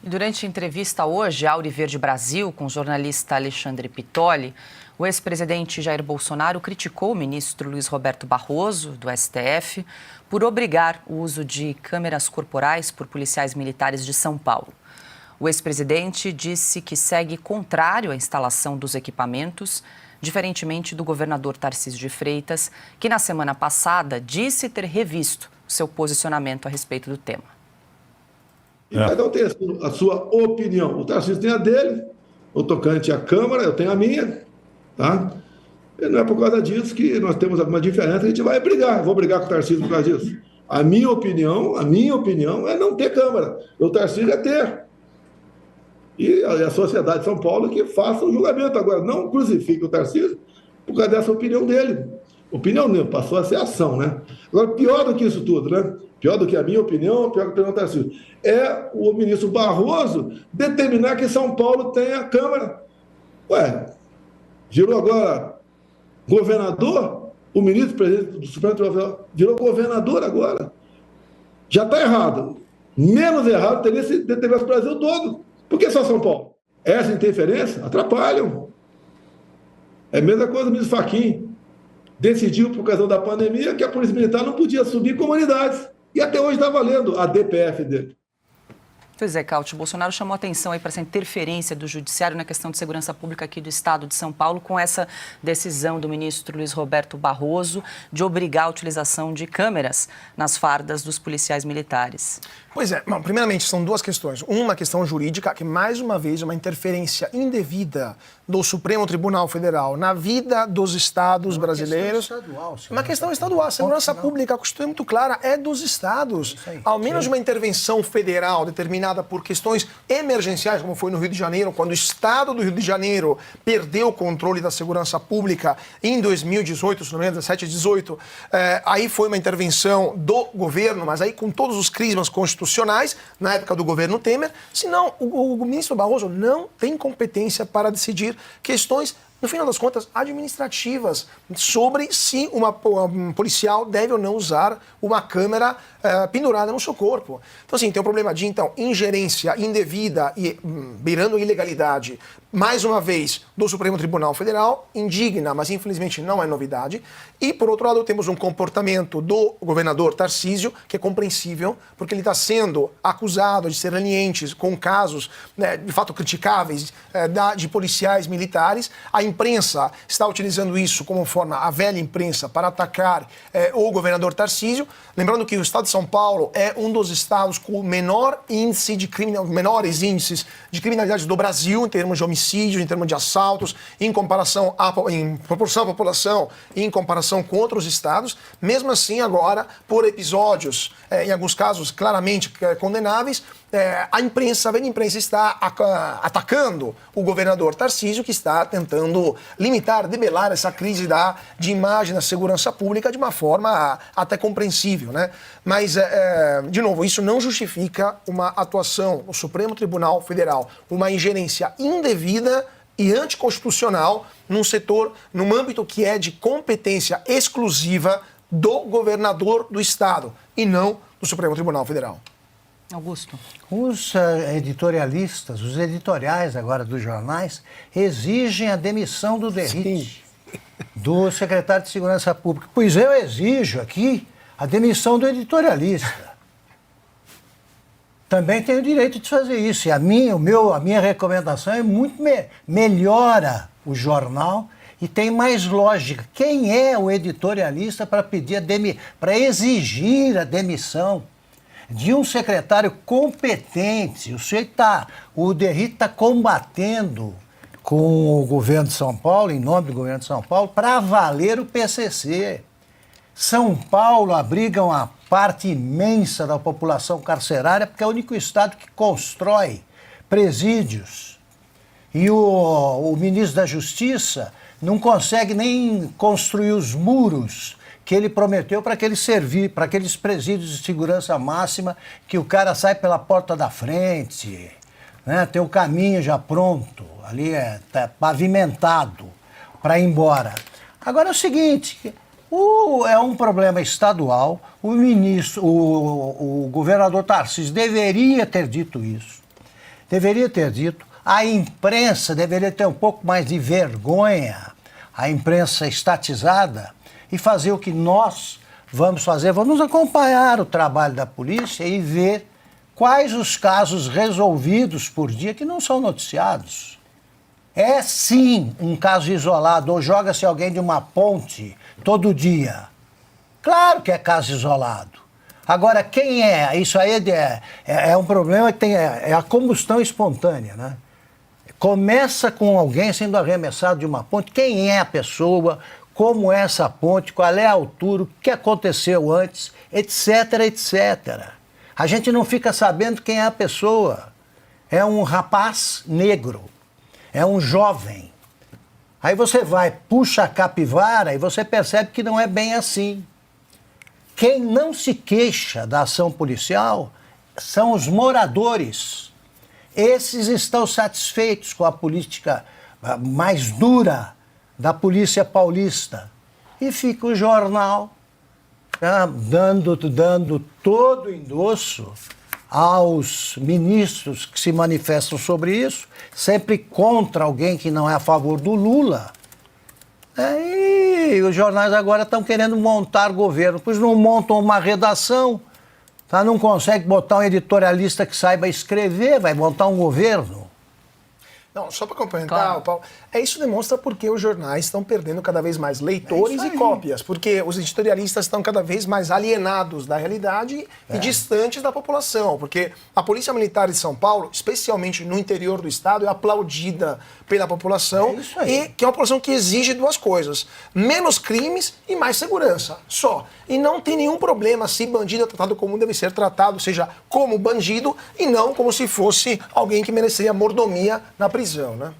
E durante a entrevista hoje à Auriverde Brasil, com o jornalista Alexandre Pitoli, o ex-presidente Jair Bolsonaro criticou o ministro Luiz Roberto Barroso, do STF, por obrigar o uso de câmeras corporais por policiais militares de São Paulo. O ex-presidente disse que segue contrário à instalação dos equipamentos, diferentemente do governador Tarcísio de Freitas, que na semana passada disse ter revisto o seu posicionamento a respeito do tema. Cada um tem a sua opinião. O Tarcísio tem a dele, o tocante à Câmara, eu tenho a minha, tá? E não é por causa disso que nós temos alguma diferença, a gente vai brigar. Eu vou brigar com o Tarcísio por causa disso. A minha opinião é não ter Câmara. O Tarcísio é ter. E a sociedade de São Paulo que faça o julgamento. Agora, não crucifique o Tarcísio por causa dessa opinião dele. Opinião dele, passou a ser ação, né? Agora, pior do que isso tudo, né? Pior do que a minha opinião, pior do que a opinião do Tarcísio, é o ministro Barroso determinar que São Paulo tenha Câmara. Ué, virou agora governador? O ministro presidente do Supremo Tribunal Federal virou governador agora. Já está errado. Menos errado teria se determinasse o Brasil todo. Por que só São Paulo? Essa interferência atrapalham. É a mesma coisa o ministro Fachin. Decidiu, por causa da pandemia, que a Polícia Militar não podia subir comunidades. E até hoje está valendo a DPF dele. Pois é, Cáutio, Bolsonaro chamou atenção aí para essa interferência do Judiciário na questão de segurança pública aqui do Estado de São Paulo, com essa decisão do ministro Luiz Roberto Barroso de obrigar a utilização de câmeras nas fardas dos policiais militares. Pois é, bom, primeiramente são duas questões. Uma questão jurídica, que mais uma vez é uma interferência indevida do Supremo Tribunal Federal na vida dos estados brasileiros. Uma questão estadual. A segurança pública, a Constituição é muito clara, é dos estados. Ao menos uma intervenção federal determinada por questões emergenciais, como foi no Rio de Janeiro, quando o estado do Rio de Janeiro perdeu o controle da segurança pública em 2018, se não me engano, 17 e 18, aí foi uma intervenção do governo, mas aí com todos os crismas constitucionais, na época do governo Temer, senão o ministro Barroso não tem competência para decidir questões, no final das contas, administrativas, sobre se um policial deve ou não usar uma câmera pendurada no seu corpo. Então, assim, tem um problema de, ingerência indevida e beirando a ilegalidade, mais uma vez, do Supremo Tribunal Federal, indigna, mas infelizmente não é novidade. E, por outro lado, temos um comportamento do governador Tarcísio, que é compreensível, porque ele está sendo acusado de ser leniente com casos, de fato, criticáveis de policiais militares. A imprensa está utilizando isso como forma, a velha imprensa, para atacar o governador Tarcísio. Lembrando que o estado de São Paulo é um dos estados com o menor índice de menores índices de criminalidade do Brasil, em termos de homicídios, em termos de assaltos, em proporção à população e em comparação com outros estados. Mesmo assim, agora, por episódios, em alguns casos claramente condenáveis, a velha imprensa está atacando o governador Tarcísio, que está tentando debelar essa crise de imagem da segurança pública de uma forma até compreensível, né? Mas, de novo, isso não justifica uma atuação no Supremo Tribunal Federal, uma ingerência indevida e anticonstitucional num âmbito que é de competência exclusiva do governador do Estado e não do Supremo Tribunal Federal. Augusto. Os editorialistas, os editoriais agora dos jornais, exigem a demissão do Derrite, do secretário de Segurança Pública. Pois eu exijo aqui a demissão do editorialista. Também tenho o direito de fazer isso. E a minha recomendação é muito melhora o jornal e tem mais lógica. Quem é o editorialista para para exigir a demissão de um secretário competente? O Derrite está combatendo com o governo de São Paulo, em nome do governo de São Paulo, para valer o PCC. São Paulo abriga uma parte imensa da população carcerária, porque é o único estado que constrói presídios. E o ministro da Justiça não consegue nem construir os muros que ele prometeu para aqueles presídios de segurança máxima, que o cara sai pela porta da frente, né? Tem o caminho já pronto, ali tá pavimentado para ir embora. Agora é o seguinte, é um problema estadual, o governador Tarcísio deveria ter dito isso. deveria ter dito. A imprensa deveria ter um pouco mais de vergonha, a imprensa estatizada, e fazer o que nós vamos fazer. Vamos acompanhar o trabalho da polícia e ver quais os casos resolvidos por dia que não são noticiados. É sim um caso isolado, ou joga-se alguém de uma ponte todo dia. Claro que é caso isolado. Agora, quem é? Isso aí é um problema que é a combustão espontânea, né? Começa com alguém sendo arremessado de uma ponte. Quem é a pessoa? Como é essa ponte? Qual é a altura? O que aconteceu antes? Etc, etc. A gente não fica sabendo quem é a pessoa. É um rapaz negro. É um jovem. Aí você vai, puxa a capivara e você percebe que não é bem assim. Quem não se queixa da ação policial são os moradores. Esses estão satisfeitos com a política mais dura da polícia paulista. E fica o jornal dando todo o endosso aos ministros que se manifestam sobre isso, sempre contra alguém que não é a favor do Lula. E os jornais agora estão querendo montar governo, pois não montam uma redação, tá? Não consegue botar um editorialista que saiba escrever, vai montar um governo. Não, só para complementar, claro. Paulo, isso demonstra porque os jornais estão perdendo cada vez mais leitores e cópias, porque os editorialistas estão cada vez mais alienados da realidade e distantes da população, porque a Polícia Militar de São Paulo, especialmente no interior do estado, é aplaudida pela população, e que é uma população que exige duas coisas: menos crimes e mais segurança, só. E não tem nenhum problema se bandido é tratado como deve ser tratado, ou seja, como bandido e não como se fosse alguém que mereceria mordomia na prisão, né?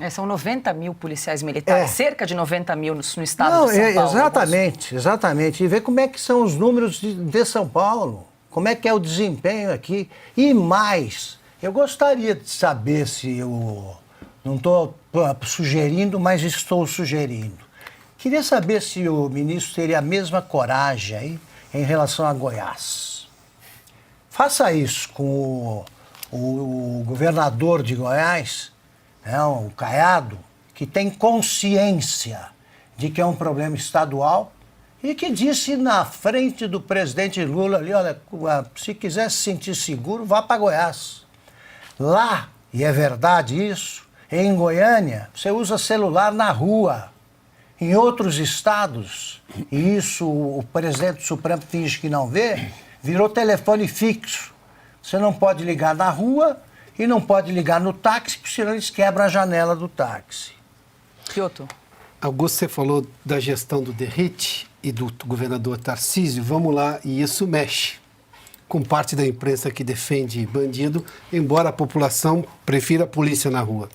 São 90 mil policiais militares, cerca de 90 mil no estado de São Paulo. Exatamente. E ver como é que são os números de São Paulo, como é que é o desempenho aqui. E mais, eu gostaria de saber se eu não estou sugerindo, mas estou sugerindo. Queria saber se o ministro teria a mesma coragem aí em relação a Goiás. Faça isso com o governador de Goiás, o Caiado, que tem consciência de que é um problema estadual e que disse na frente do presidente Lula ali, olha, se quiser se sentir seguro, vá para Goiás. Lá, e é verdade isso, em Goiânia, você usa celular na rua. Em outros estados, e isso o presidente do Supremo finge que não vê, virou telefone fixo. Você não pode ligar na rua e não pode ligar no táxi, porque senão eles quebram a janela do táxi. Kyoto. Augusto, você falou da gestão do Derrite e do governador Tarcísio. Vamos lá, e isso mexe com parte da imprensa que defende bandido, embora a população prefira a polícia na rua.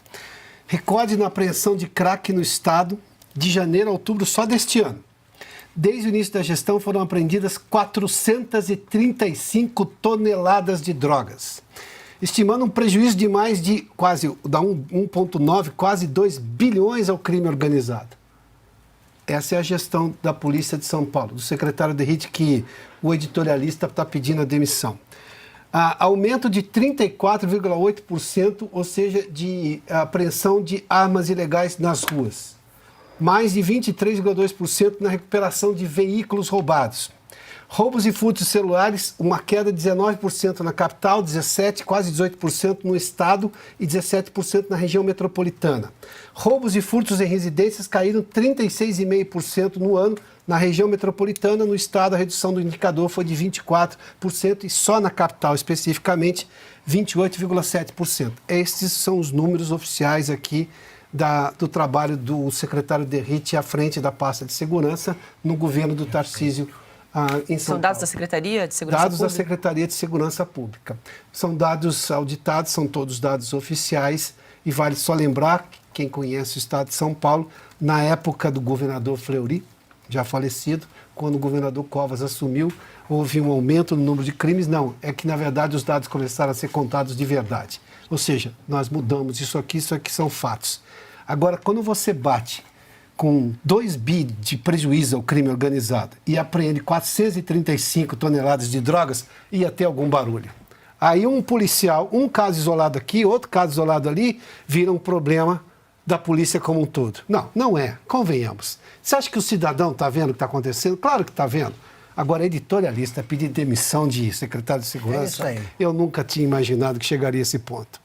Recorde na apreensão de crack no estado de janeiro a outubro só deste ano. Desde o início da gestão foram apreendidas 435 toneladas de drogas, estimando um prejuízo de mais de quase 1,9, quase 2 bilhões ao crime organizado. Essa é a gestão da Polícia de São Paulo, do secretário Derrite, que o editorialista está pedindo a demissão. Aumento de 34,8%, ou seja, de apreensão de armas ilegais nas ruas. Mais de 23,2% na recuperação de veículos roubados. Roubos e furtos de celulares, uma queda de 19% na capital, 17%, quase 18% no estado e 17% na região metropolitana. Roubos e furtos em residências caíram 36,5% no ano. Na região metropolitana, no estado, a redução do indicador foi de 24% e só na capital, especificamente, 28,7%. Esses são os números oficiais aqui do trabalho do secretário Derrite à frente da pasta de segurança no governo do Tarcísio em São Paulo. São dados da Secretaria de Segurança Pública? Dados da Secretaria de Segurança Pública. São dados auditados, são todos dados oficiais e vale só lembrar, quem conhece o estado de São Paulo, na época do governador Fleury, já falecido, quando o governador Covas assumiu, houve um aumento no número de crimes. Não, é que na verdade os dados começaram a ser contados de verdade. Ou seja, nós mudamos isso aqui são fatos. Agora, quando você bate com 2 bi de prejuízo ao crime organizado e apreende 435 toneladas de drogas, ia ter algum barulho. Aí um policial, um caso isolado aqui, outro caso isolado ali, vira um problema da polícia como um todo. Não, não é. Convenhamos. Você acha que o cidadão está vendo o que está acontecendo? Claro que está vendo. Agora, editorialista pedir demissão de secretário de segurança, É isso aí. eu nunca tinha imaginado que chegaria a esse ponto.